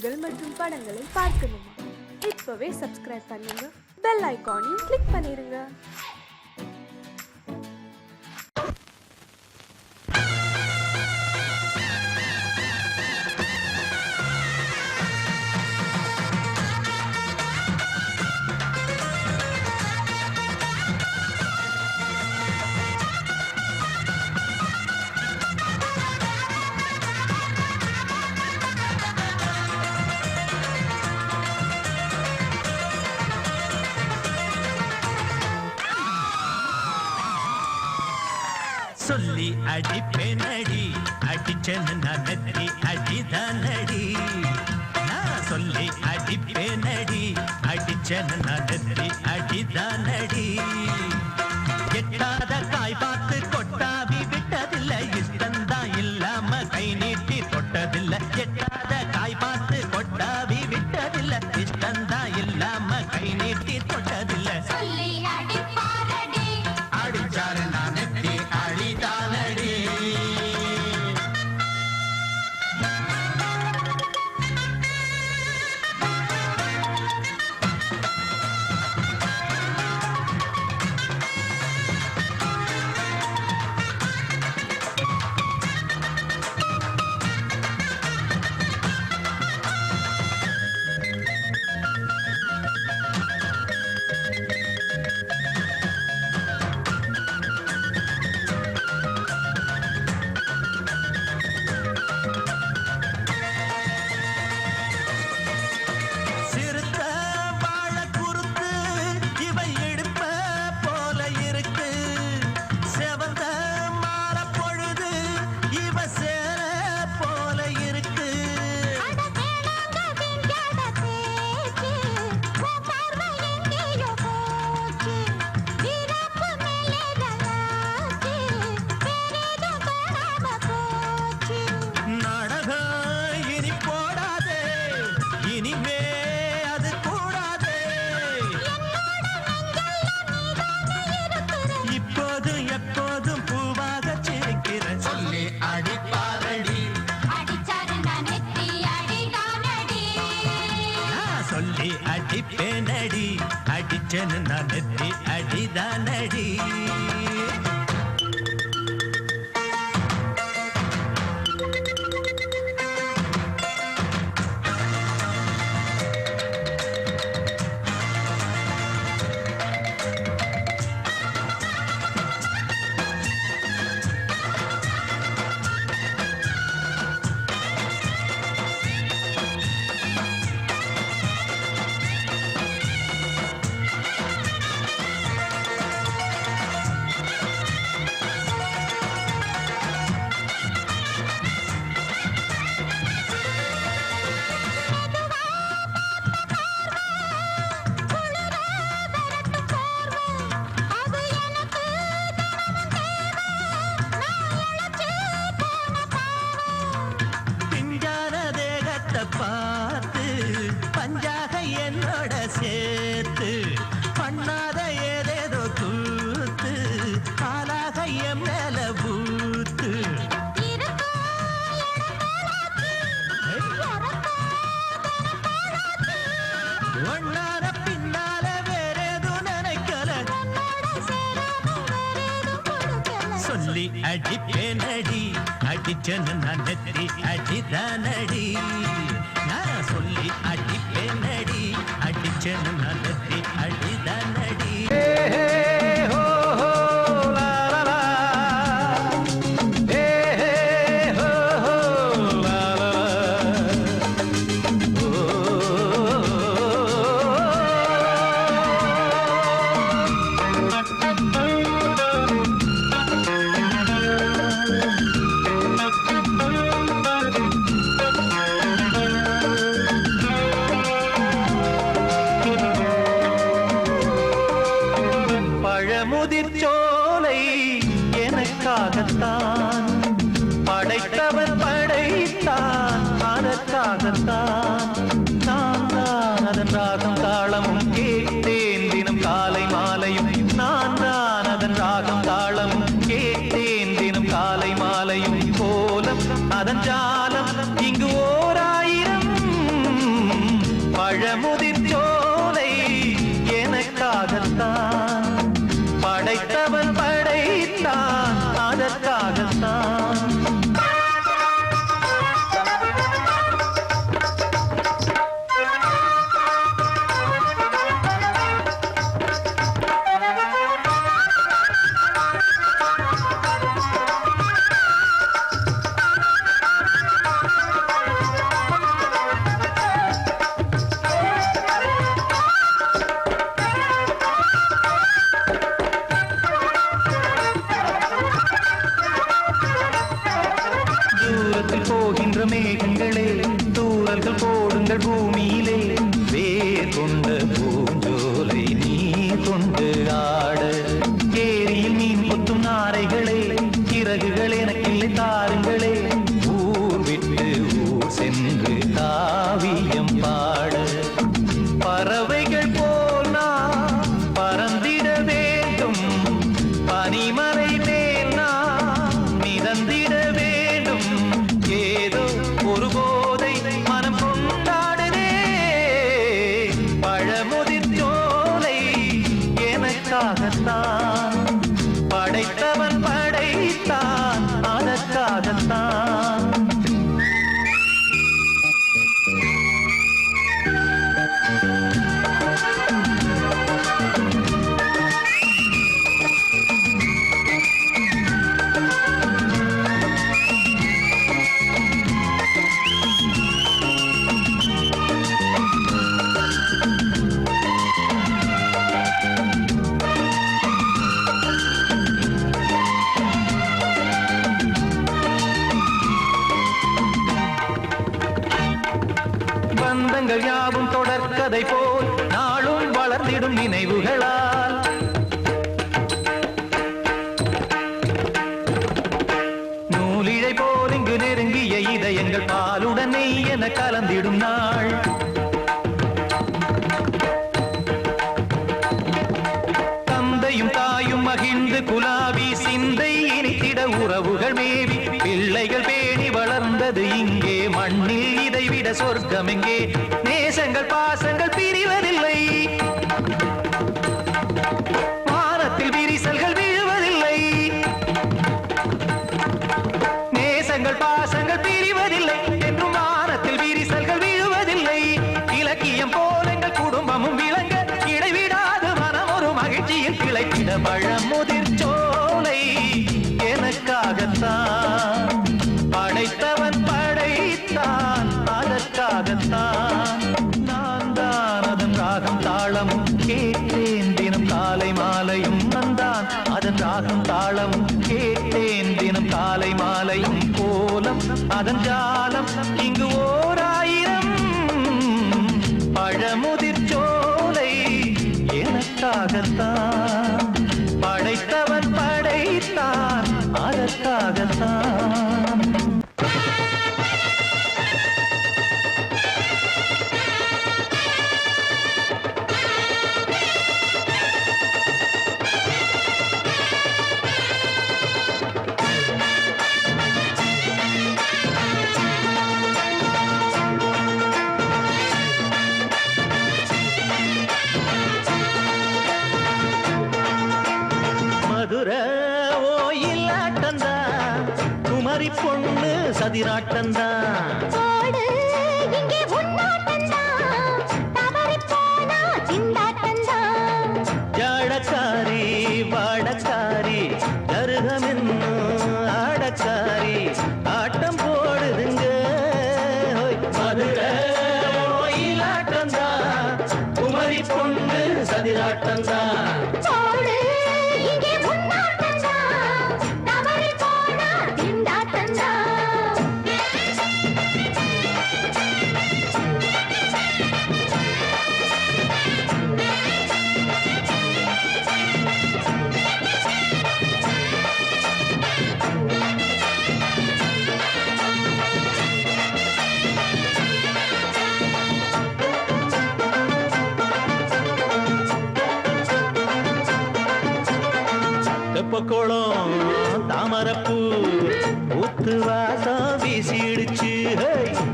பாடல்கள் மற்றும் படங்களை பார்க்கணுமா? இப்பவே சப்ஸ்கிரைப் பண்ணுங்க, பெல் ஐகானையும் கிளிக் பண்ணிருங்க. சொல்லி அடிப்பேனடி, அடிச்சேன்னு நான் நெத்தி அடிதானடி. நான் சொல்லி அடிப்பேனடி, அடிச்சேன்னு நான் நெத்தி அடிதானடி. எட்டாத காய் பார்த்து கொட்டாவி விட்டதில்லை, இஷ்டந்தான் இல்லாம கை நீட்டி தொட்டதில்லை. எட்டாத காய் பார்த்து கொட்டாவி விட்டதில்லை, இஷ்டந்தான் இல்லாம கை நீட்டி தொட்டதில்லை. அடிச்சாரு நான் நெத்தி அடிதானடி. அடிப்பேனடி, அடிச்சேன்னு நான் நெத்தி அடிதானடி. பார்த்து பஞ்சாக என்னோட சேர்த்து பண்ணாத ஏதேதோ கூத்து ஆளாக என் மேல பூத்து. ஒன்னார பின்னால வேறேதும் நினைக்கல, சொல்லி அடிப்பேனடி, அடிச்சேன்னு நான் நெத்தி அடிதானடி. நான் சொல்லி அடிப்பேனடி, அடிச்சேன்னு நான் நெத்தி அடிதானடி. முதிர்ச்சோலை எனக்காகத்தான் படைத்தவன் படைத்தான், அதற்காகத்தான் நான் தான் அதன் ராகம் தாளமும் கேட்டேன் தினம் காலை மாலையும். நான் தான் அதன் ராகம் தாளமும் கேட்டேன் தினம் காலை மாலையும். கோலம் அதன் ஜாலம் இங்கு ஓராயிரம் பழமுதிர் சோலை எனக்காகத்தான், படைத்தவன் படைத்தான் அதற்காகத்தான். போகின்ற மேகங்களே, தூறல்கள் போடுங்கள் பூமியிலே, வேர் கொண்ட பூஞ்சோலை நீ கொண்டு ஆட. ஏரியில் மீன் கொத்தும் நாரைகளே, இறகுகள் எனக்கில்லை தாருங்களே, ஊர் விட்டு ஊர் சென்று காவியம் பாட. பறவைகள் போல் நான் பறந்திட வேண்டும், பனிமலை மேல் நான் மிதந்திட வேண்டும். ஏதோ ஒரு போதை மனம் கொண்டாடுதே, பழமுதிர் சோலை எனக்காகத்தான், படைத்தவன் படைத்தான் அதற்காகத்தான். பந்தங்கள் யாவும் தொடர்கதை போல் நாளும் வளர்ந்திடும் நினைவுகளால், நூலிழை போல் இங்கு நெருங்கிய இதயங்கள் பாலுடன் நெய் என கலந்திடும் நாள். தந்தையும் தாயும் மகிழ்ந்து குலாவி சிந்தை இனித்திட உறவுகள் மேவி, பிள்ளைகள் பேணி வளர்ந்தது இங்கே மண்ணில், இதைவிட சொர்க்கம் எங்கே? நேசங்கள் பாசங்கள் பிரிவதில்லை, வானத்தில் விரிசல்கள் விழுவதில்லை. நேசங்கள் பாசங்கள் பிரிவதில்லை என்றும் வானத்தில் விரிசல்கள் விழுவதில்லை. இலக்கியம் போல் எங்கள் குடும்பமும் விளங்க, இடைவிடாது மனம் ஒரு மகிழ்ச்சியில் கிளைத்திட. பழமுதிர் சோலை எனக்காகத்தான், படைத்தவன் படைத்தான் அதற்காகத்தான். நான் தான் அதன் ராகம் தாளமும் கேட்டேன் தினம் காலை மாலையும், வந்தான் அதன் ராகம் தாளமும் கேட்டேன் தினம் காலை மாலையும். கோலம் அதன் ஜாலம் இங்கு ஓர் ஆயிரம், பழமுதிர் சோலை எனக்காகத்தான், படைத்தவன் படைத்தான் அதற்காகத்தான். மதுர ஓயிலாட்டந்தா, குமரி பொண்ணு சதிராட்டந்தா, ஜாடக்காரி வாடக்காரி தருகமென்னு ஆடக்காரி ஆட்டம் போடுதுங்க. மதுர ஓயிலாட்டந்தா, குமரி பொண்ணு சதிராட்டந்தா. தெப்பக்குளம் தாமரப்பூ ஊத்து வாசம் வீசிடுச்சு,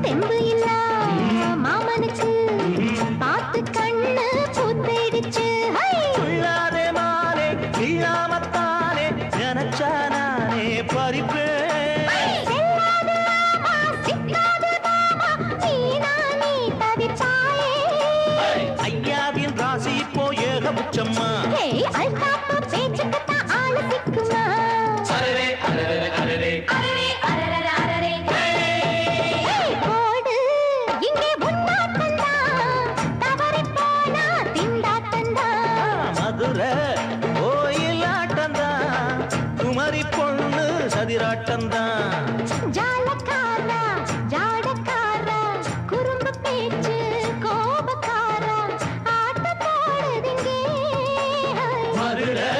தெம்பு இல்ல மாமனுக்கு நீ தவிப்பாயே. ஐயாவின் ராசி இப்போ ஏகபட்சம்மா. அல்தாப்பு பேச்சுக்குத்தான் ஆளு சிக்குமா. அரரே அரரே அரரே அரரே அரரே அரரே போடு இங்கே உன்னாட்டந்தான், தவறி போனா திண்டாட்டந்தான். மதுரை கோயிலாட்டந்தான், குமரி பொண்ணு சதிராட்டந்தான். ஜாலக்காரா ஜாடக்காரா குறும்பு பேச்சு கோபக்காரா ஆட்டம் போடுதிங்கே. மதுரை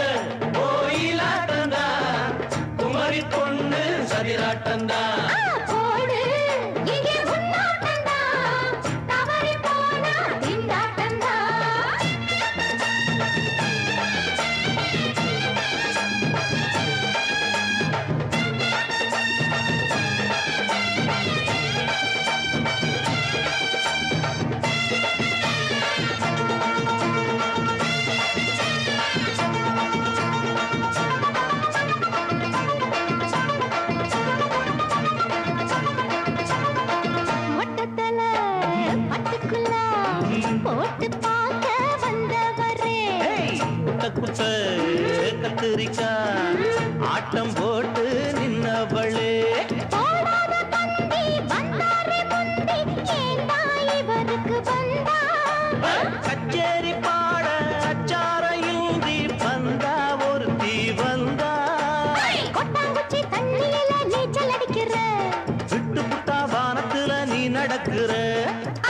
கோயிலாட்டந்தான், குமரி பொண்ணு சதிராட்டந்தான். போடு இங்கே உன்னாட்டந்தான், தவறி போனா திண்டாட்டந்தான். மொட்டத்தல பட்டுக்குள்ள போட்டு பார்க்க வந்தவரே. குட்ட குட்ட கத்திரிக்கா ஆட்டம் போட்டு நின்னவளே. போடாத தந்தி வந்தாரே முந்தி, ஏண்டா இவருக்கு வந்தா. கச்சேரி பாட அச்சார இந்தி வந்தா ஒருத்தி வந்தா. கொட்டாங்குச்சி தண்ணியில நீச்சல் அடிக்கிற. விட்டு புட்டா வானத்துல நீ நடக்கிற.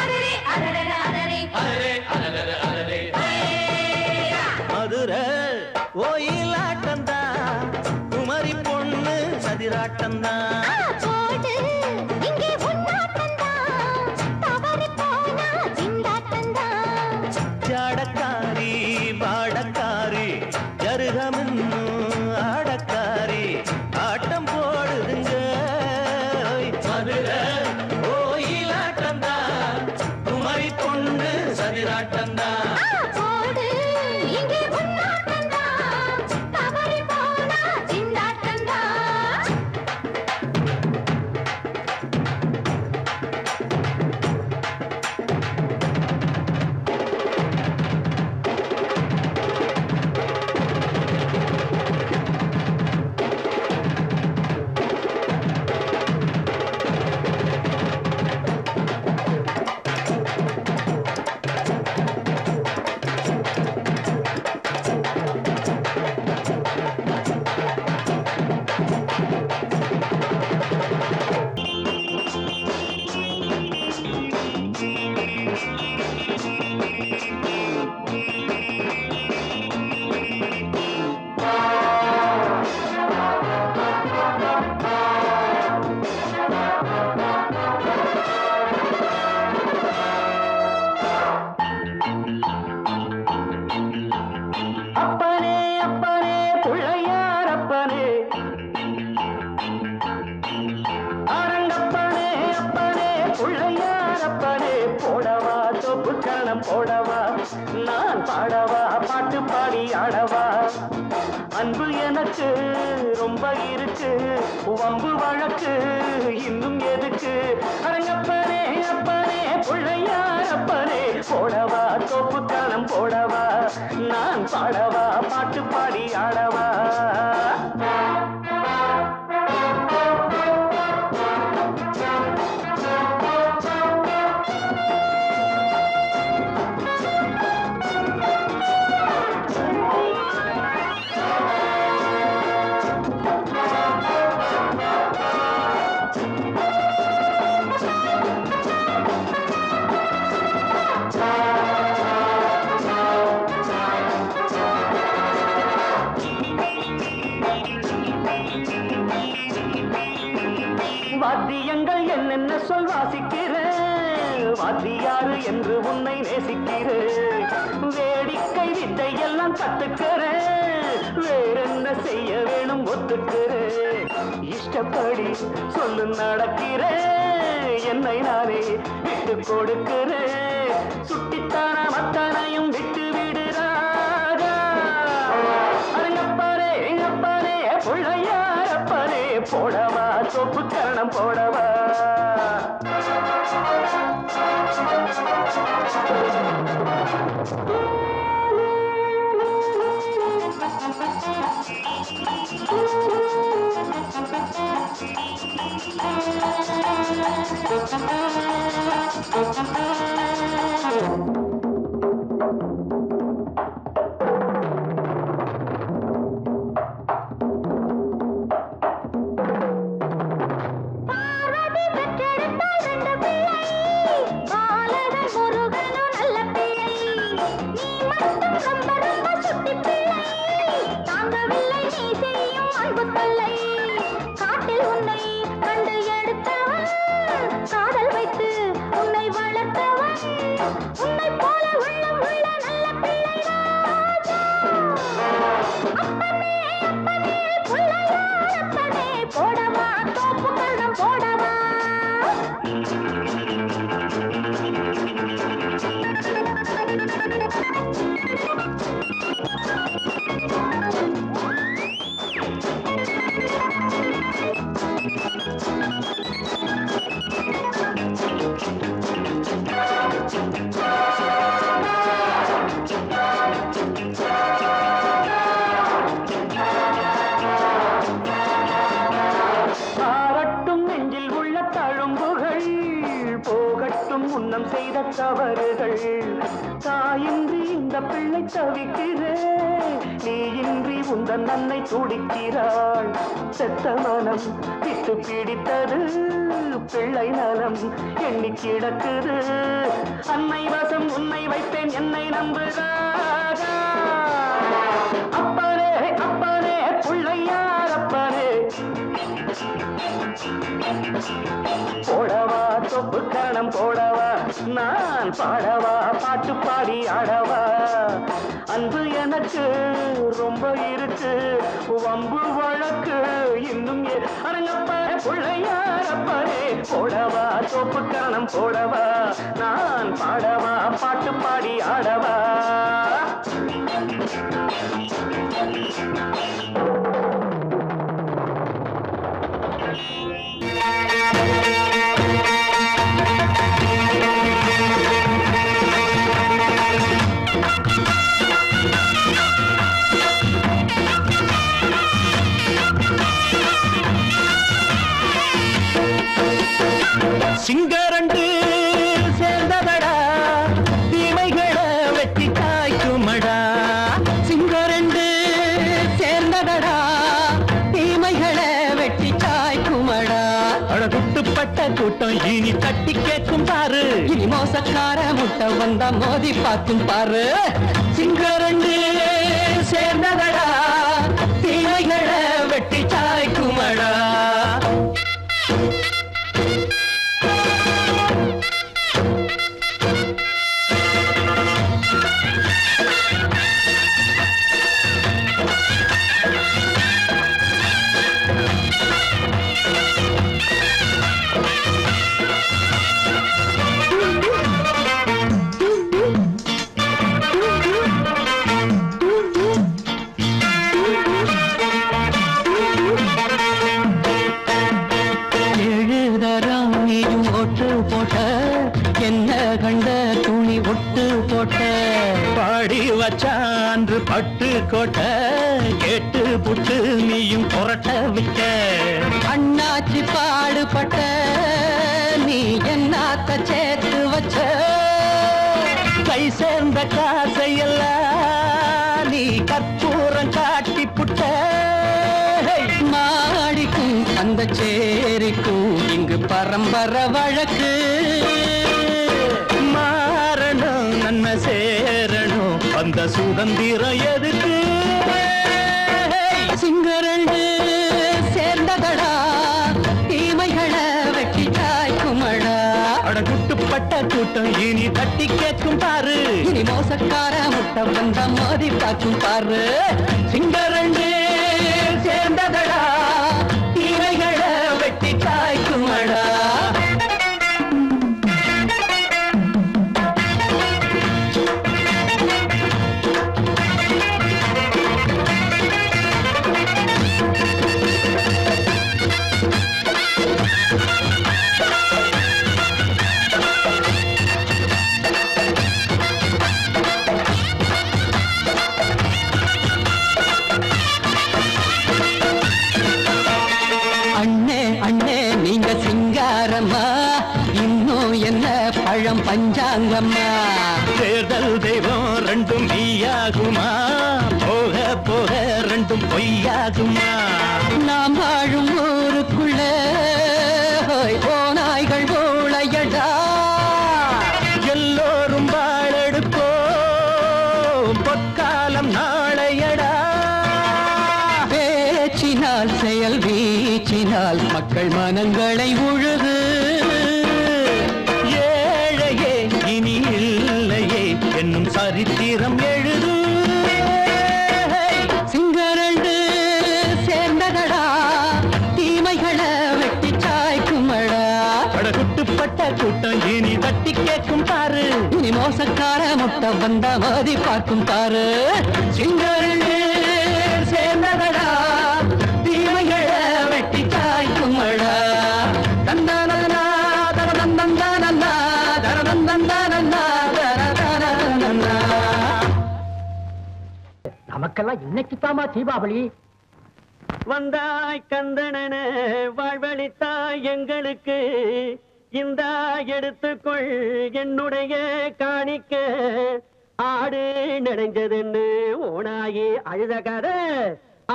அரரே அரரே அரரே அரரே அரரே அரரே மதுரை கோயிலாட்டந்தான், குமரி பொண்ணு சதிராட்டந்தான். போடு இங்கே உன்னாட்டந்தான், தவறி போனா திண்டாட்டந்தான். ஜாடக்காரி பாடக்காரி ஜருகமின்னும் ஆடக்காரி ஆட்டம் போடுதுங்க. மதுரை கோயிலாட்டந்தான், குமரி பொண்ணு சதிராட்டந்தான். போடு இங்கே உன்னாட்டந்தான், தவறி போனா திண்டாட்டந்தான். அப்பனே அப்பனே பிள்ளையார் அப்பனே, அரங்கப்பனே அப்பனே பிள்ளையார் அப்பனே, போடவா தொப்பு கரணம் போடவா, நான் பாடவா பாட்டு பாடி ஆடவா. அன்பு எனக்கு ரொம்ப இருக்கு, வம்பு வழக்கு இன்னும் எதுக்கு. அரங்கப்பனே அப்பனே பிள்ளையார் அப்பனே, போடவா தொப்பு கரணம் போடவா, நான் பாடவா பாட்டு பாடி ஆடவா. வாத்தியங்கள் என்னென்ன சொல் வாசிக்கிறேன், வாத்தியாரு என்று உன்னை நேசிக்கிறேன். வேடிக்கை வித்தை எல்லாம் கத்துக்கிறேன், வேறென்ன செய்ய வேணும் ஒத்துக்கிறேன். இஷ்டப்படி சொல்லு நடக்கிறேன், என்னை நானே விட்டு கொடுக்கிறேன். சுட்டித்தான மத்தனையும் விட்டு விடுறாரா. அரங்கப்பாரே எங்கப்பாரே பிள்ளையாரப்பரே, போடவா தொப்பு கரணம் போடவா. முன்னம் செய்த தவறுகள் தாயின்றி இந்த பிள்ளை தவிக்கிறே நீ இன்றி உந்தன் அன்னை துடிக்கிறாள் செத்த மனம் விட்டு பிடித்தது பிள்ளை நலம் எண்ணி கிடக்குது அன்னை வசம் உன்னை வைத்தேன் என்னை நம்புகிறாரா அப்பனே அப்பனே பிள்ளையார் அப்பனே போடவா தொப்பு கரணம் போடவா நான் பாடவா பாட்டு பாடி ஆடவா அன்பு எனக்கு ரொம்ப இருக்கு வம்பு வழக்கு இன்னும் அரங்கப்ப பிள்ளையாரப்பனே போடவா தொப்பு கரணம் போடவா நான் பாடவா பாட்டு பாடி ஆடவா சிங்கரண்டு சேர்ந்ததடா தீமைகளை வெட்டி காய்க்குமடா சிங்கரண்டு சேர்ந்ததடா தீமைகளை வெட்டி காய்க்குமடா அழகுட்டுப்பட்ட கூட்டம் இனி தட்டி கேட்கும் பாரு இனி மோசக்கார முட்டை வந்தா மோதி பார்க்கும் பாரு சிங்கரண்டு சேர்ந்ததடா தீமைகளை வெட்டி காய்க்குமடா பாடி வச்சான்று பட்டு கோட்டை கேட்டு புட்டு நீயும் புரட்ட விட்ட அண்ணாச்சி பாடுபட்ட நீ என்னாத்த சேர்த்து வச்ச கை சேர்ந்த காசையெல்லாம் நீ கற்பூரம் காட்டி புட்ட மாடிக்கும் அந்த சேரிக்கும் இங்கு பரம்பரை வழக்கு மாறணும் நன்மை சேரணும் அந்த சுதந்திரம் எதுக்கு சிங்கரண்டு சேர்ந்ததடா தீமைகளை வெட்டி காய்க்குமடா அடகுட்டுப்பட்ட கூட்டம் இனி தட்டி கேட்கும் பாரு இனி மோசக்கார முட்டை வந்த மோதி பார்க்கும் பாரு சிங்கரண்டு சேர்ந்ததடா தீமைகளை வெட்டி காய்க்குமடா பஞ்சாங்கம்மா. தேர்தல் தெய்வம் ரெண்டும் மெய்யாகுமா, போக போக ரெண்டும் பொய்யாகுமா. நாம் வாழும் ஊருக்குள்ள ஓநாய்கள் ஊழையடா. எல்லோரும் வாழெடுப்போம், பொற்காலம் நாளையடா. பேச்சினால் செயல் வீச்சினால் மக்கள் மனங்களை உழுது. ஏழையே இனி இல்லையே என்னும் சரித்திரம் எழுது. சிங்கரண்டு சேர்ந்ததடா, தீமைகளை வெட்டி சாய்க்குமடா. படகுட்டுப்பட்ட கூட்டம் இனி தட்டி கேட்கும் பாரு. இனி மோசக்கார முட்டை வந்த மதி பார்க்கும் பாரு. சிங்கரண்டு சேர்ந்ததடா, தீமைகளை வெட்டி சாய்க்குமடா. தந்தனனா தரதந்தந்தனனா தரதந்தந்தனனா தரதந்தனனா. நமக்கெல்லாம் இன்னைக்கு தாமா தீபாவளி. வந்தாய் கந்தனன வாழ்வழித்தாய் எங்களுக்கு, இந்த எடுத்துக்கொள் என்னுடைய காணிக்க. ஆடு நடைஞ்சதுன்னு ஓனாயி அழுத கதை,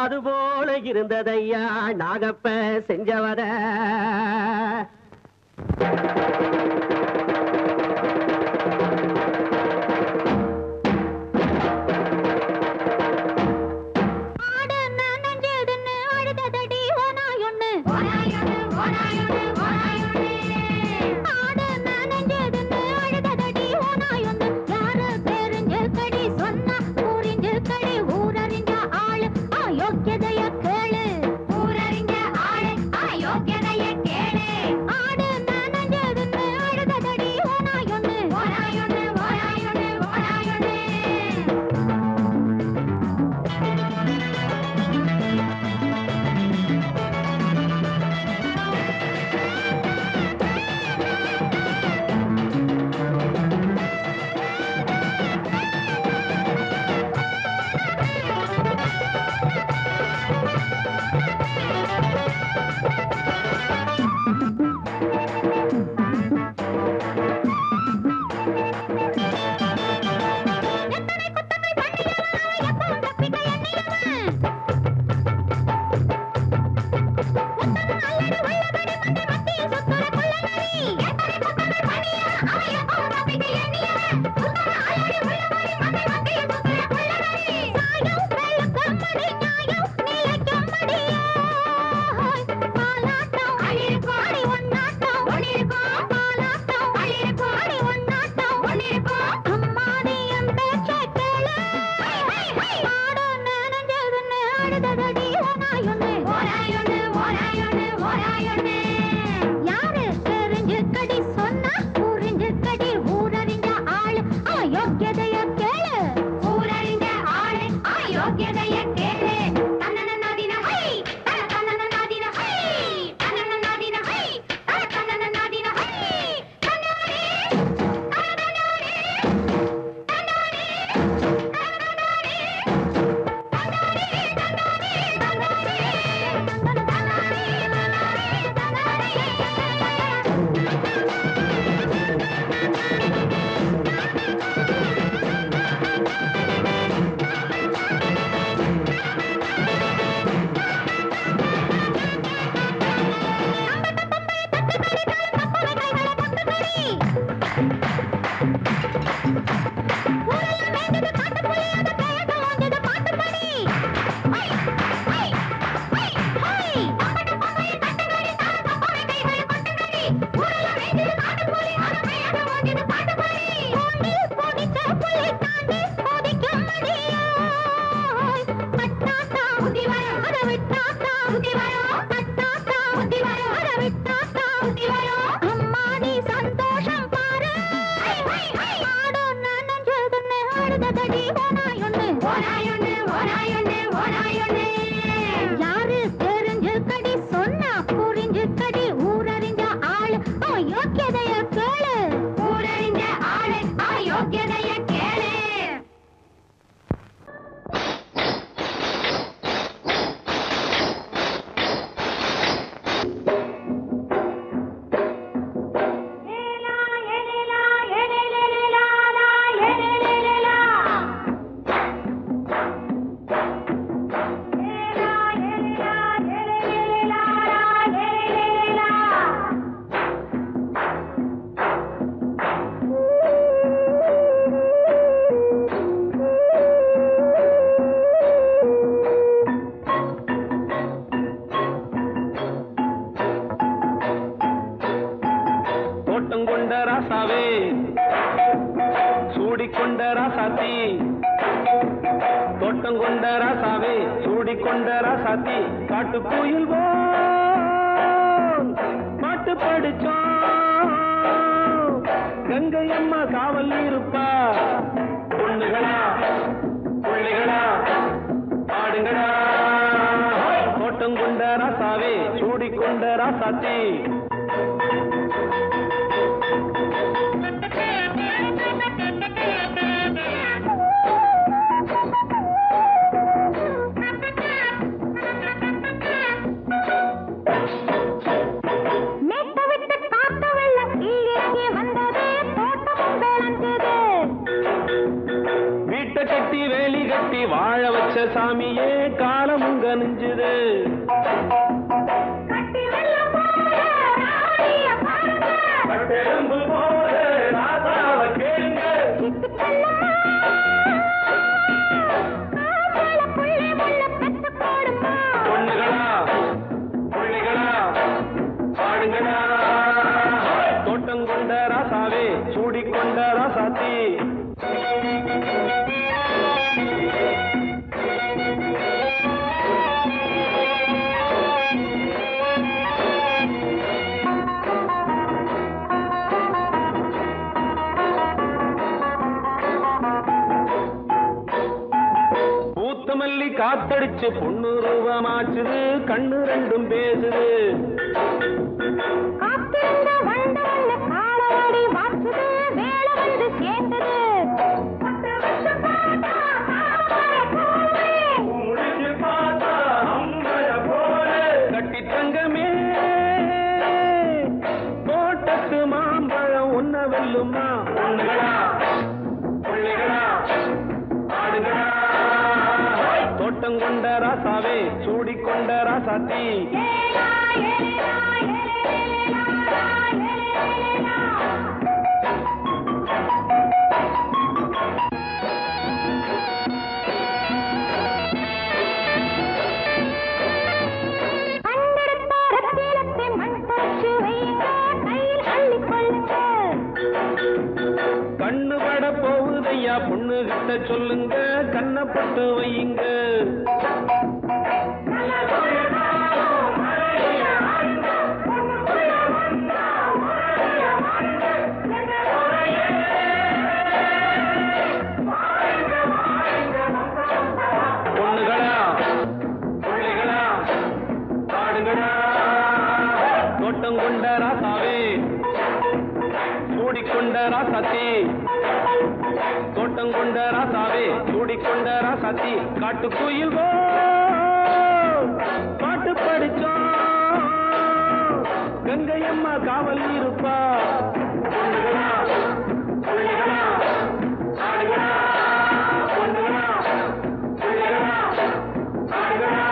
அதுபோல இருந்ததையா நாகப்ப செஞ்சவத. ஆடு நனஞ்சதுன்னு அழுததடி ஓநாயொன்னு. ஆடு நனஞ்சதுன்னு அழுததடி ஓநாயொன்னு. யாரு தெரிஞ்சு கடி சொன்னா புரிஞ்சு கடி, ஊரறிஞ்ச ஆளு அயோக்கியதைய கேளு. ஊரறிஞ்ச ஆளு அயோக்கியதைய கேளு. ஆடு நனஞ்சதுன்னு அழுததடி கொண்ட ராசாத்தி தோட்டம் கொண்ட ராசாவே சூடி கொண்ட ராசாத்தி காட்டு கோயில் பாட்டு படிச்சோம் கங்கை அம்மா காவல் இருப்பா பொண்ணுகளா பிள்ளைகளா ஆடுங்களா தோட்டம் கொண்ட ராசாவே சூடி கொண்ட ராசாத்தி கட்டி வேலி கட்டி வாழ வச்ச சாமியே காலமுங்க நெஞ்சுது பொண்ணுகளா பிள்ளைகளா பாடுங்களா தோட்டம் கொண்ட ராசாவே சூடி கொண்ட ராசாத்தி மல்லி காத்தடிச்சு பொண்ணு ரூபமாச்சுது கண்ணு ரெண்டும் பேசுது கட்டி தங்கமே தோட்டத்து மாம்பழம் உன்ன வெல்லுமா பொண்ணுகளா பிள்ளைகளா ஆடுகளா தோட்டம் கொண்ட ராசாவே சூடி கொண்ட ராசாத்தி கண்ணு பட போகுதையா பொண்ணு கிட்ட சொல்லுங்க கண்ணப்பட்டு வையுங்க பொண்ணுகளா பிள்ளைகளா ஆடுகளா தோட்டம் கொண்ட ராசாவே சூடிக்கொண்ட ராசாத்தி தோட்டம் கொண்ட ராசாவே சூடிக்கொண்ட ராசாத்தி காட்டு கோயில் பாட்டு படிச்சோம் கங்கை அம்மா காவல் இருப்பா பொண்ணுகளா பிள்ளைகளா ஆடுகளா பொண்ணுகளா பிள்ளைகளா ஆடுகளா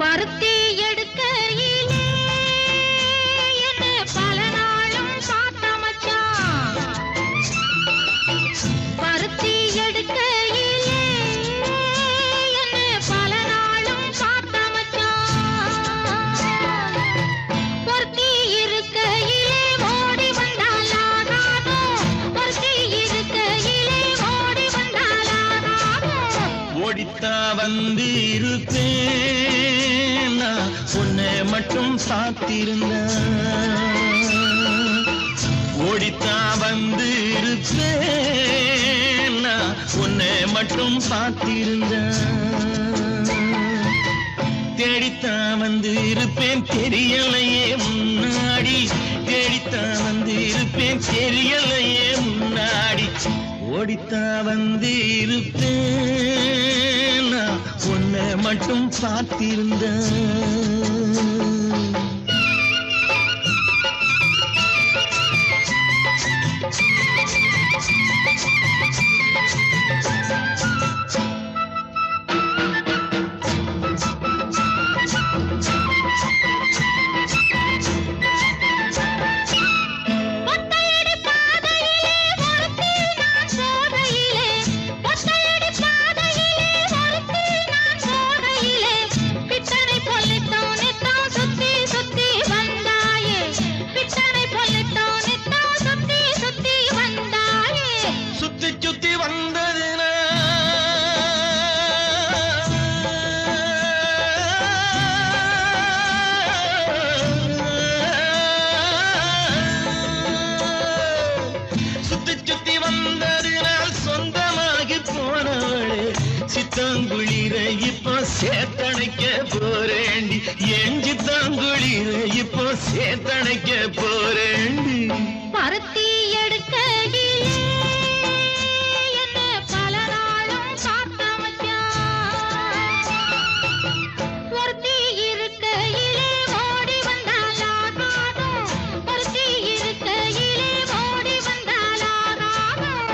பருத்தி எடுக்கையிலே என்ன பல நாளும் பார்த்த மச்சான் பருத்தி எடுக்கையிலே என்ன பல நாளும் பார்த்த மச்சான் பொருத்தி இருக்கையிலே ஓடி வந்தாலாகாதோ பொருத்தி இருக்கையிலே ஓடி வந்தாலாகாதோ ஓடித்தா வந்து இருப்பேன் உன்னை மட்டும் சாத்திருந்த ஓடித்தா வந்து இருப்பேன் உன்னை மட்டும் பார்த்திருந்த தேடித்தா வந்து இருப்பேன் தெரியலையே முன்னாடி தேடித்தா வந்து இருப்பேன் தெரியலையே முன்னாடி ஓடித்தா வந்து இருப்பேன் உன்னை மட்டும் பார்த்திருந்த போறேண்டி எஞ்சி தாங்குளிர இப்போ சேத்தணைக்க போறேண்டி பருத்தி எடுக்கையிலே என்ன பல நாளும் காத்த மச்சான். ஒருத்தி இருக்கையிலே ஓடி வந்தாலாகாதும். ஒருத்தி இருக்கையிலே ஓடி வந்தாலாகாதும்.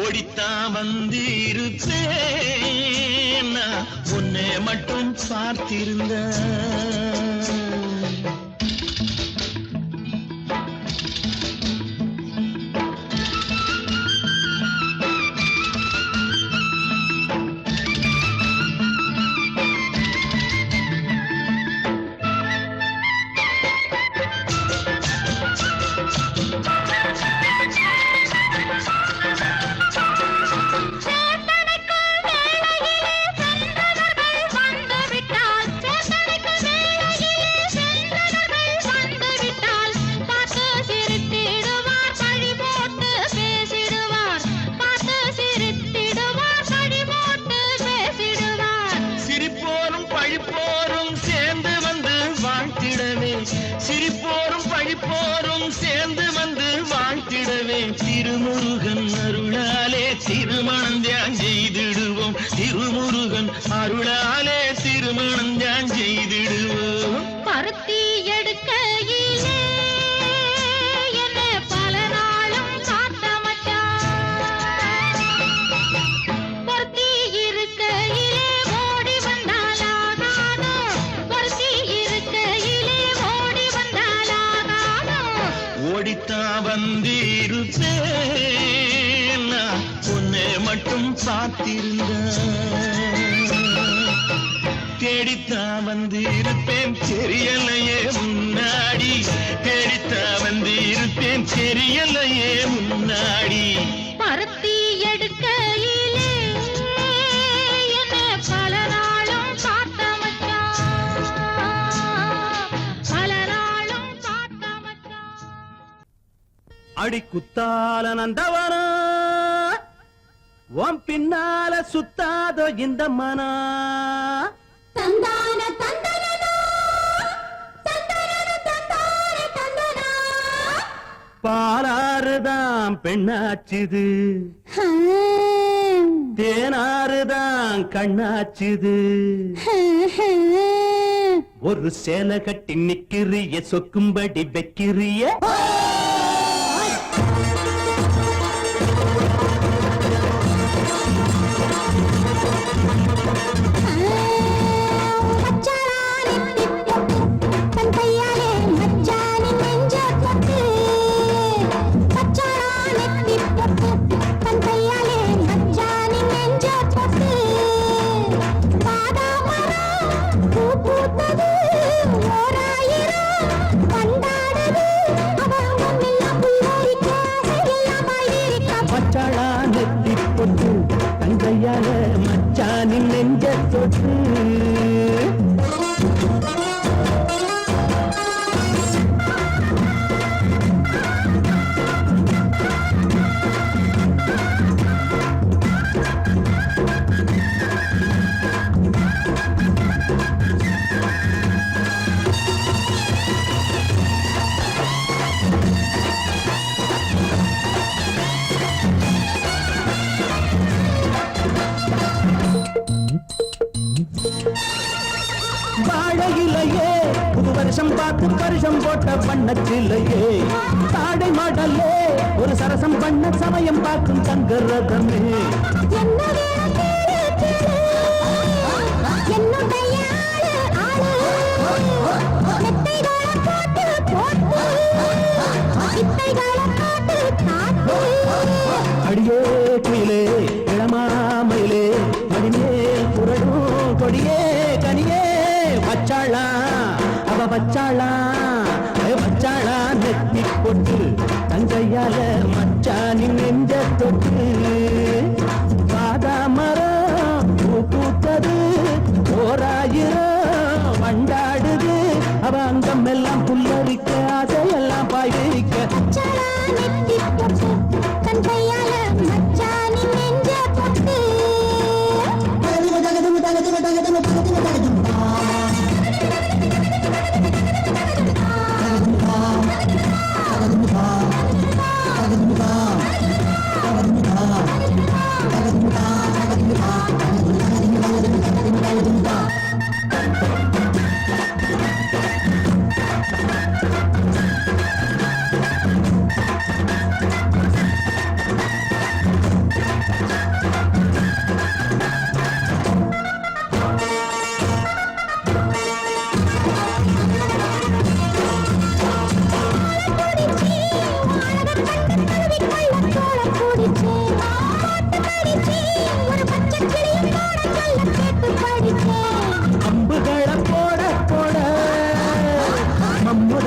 ஓடித்தான் வந்திருப்பேன் நான் உன்னை மட்டும் பார்த்திருந்த சேத்தனைக்கும் வேளையிலே சென்றவர்கள் வந்துவிட்டால். சேத்தனைக்கும் வேளையிலே சென்றவர்கள் வந்துவிட்டால். பார்த்து சிரித்திடுவார் பழி போட்டு பேசிடுவார். பார்த்து சிரித்திடுவார் பழி போட்டு பேசிடுவார். சிரிப்போரும் பழிப்போரும் சேர்ந்து வந்து வாழ்த்திடவே சிரிப்போரும் பழிப்போரும் சேர்ந்து வந்து வாழ்த்திடவே திருமுருகன் அருளாலே திருமணம் தியான் செய்திடுவோம் திருமுருகன் அருளாலே திருமணம் தியான் செய்திடுவோம் பருத்தி எடுக்கையிலே என்ன பல நாளும் காத்த மச்சான். ஒருத்தி இருக்கையிலே ஓடி வந்தாலாகாதும். ஒருத்தி இருக்கையிலே ஓடி வந்தாலாகாதும். ஓடித்தான் வந்திருப்பேன் நான் உன்னை மட்டும் பார்த்திருந்த தேடித்தான் வந்திருப்பேன் தெரியலையே முன்னாடி தேடித்தான் வந்திருப்பேன் தெரியலையே முன்னாடி பருத்தி எடுக்கையிலே என்ன பல நாளும் காத்த மச்சான். பல நாளும் காத்த மச்சான். அடி குத்தால நந்தவனா உன் பின்னால சுத்தாதோ இந்த மனா தந்தான தந்தனனா தந்தனன தந்தான தந்தனா. பாலாறுதான் பெண்ணாச்சுது தேனாறுதான் கண்ணாச்சுது ஒரு சேலை கட்டி நிக்கிறிய சொக்கும்படி வைக்கிறிய பச்சாளா நெத்தி பொட்டு தங்கையால மச்சானின் நெஞ்ச தொட்டு வாழையிலையே புது வருஷம் பார்த்து வருஷம் போட்ட வண்ணச்சிலையே தாடை மாடல்லே ஒரு சரசம் பண்ண சமயம் பார்க்கும் தங்கரதமே அடியே குயிலே இளமாமயிலே மணிமேல் புரடும் கொடியே கனியே வச்சாளா அவ வச்சாளா வச்சாளா நெத்தி பொட்டு தங்கையால மச்சானின் நெஞ்ச தொட்டு பாதா மரம் பூ பூத்தது ஓராயிரம் வண்டாடுது அவ அங்கம் எல்லாம் புல்லரிக்க அதையெல்லாம் பாய்விக்க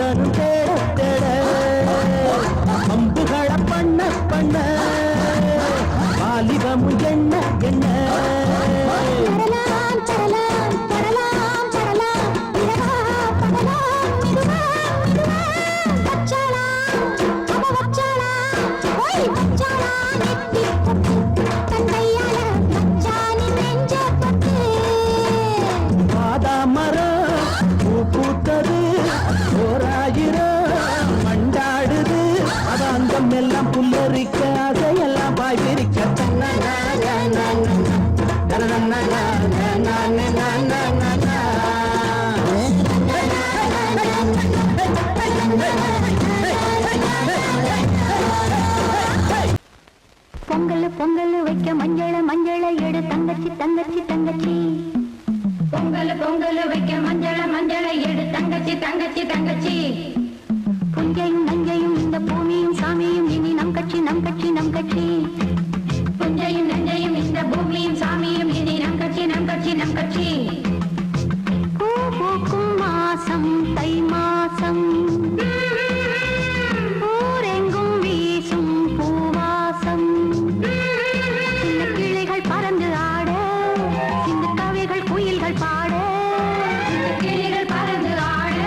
நானும் தேட தேட அம்புகள பண்ண பண்ண வாலிபமும் என்ன என்ன தரலாம் தரலாம் தரலாம் தரலாம் இரவா பகலாம் மெதுவா மெதுவா வச்சாளா அவ வச்சாளா ஓய் வச்சாளா நெத்தி பொட்டு தந்தையால வச்சானி நெஞ்ச பட்டு பாதாமரம் பூ பூத்தது ஓராயிரம் மண்டாடுது அதாங்கம் எல்லாம் புல்லரிக்க அதையெல்லாம் பாய் விரிக்க பொங்கல் பொங்கல் வைக்க மஞ்சள மஞ்சள எடு தங்கச்சி தங்கச்சி தங்கச்சி பொங்கல் பொங்கல் வைக்க மஞ்சள மஞ்சள எடு தங்கச்சி தங்கச்சி தங்கச்சி புஞ்சையும் நஞ்சையும் இந்த பூமியும் சாமியும் இனி நம் கட்சி நம் கட்சி நம் கட்சி புஞ்சையும் நஞ்சையும் இந்த பூமியும் சாமியும் இனி நம் கட்சி நம் கட்சி நம் கட்சி பூ பூக்கும் மாசம் தை மாசம் ஊரெங்கும் வீசும் பூவாசம் சின்ன கிளிகள் பறந்து ஆட சின்ன கவிகள் குயில்கள் பாட சின்ன கிளிகள் பறந்து ஆட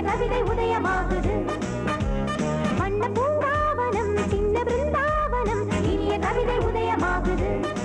கவிதை உதயமாகுது. வண்ண பூங்காவனம் சின்ன பிருந்தாவனம் இனிய கவிதை உதயமாகுது.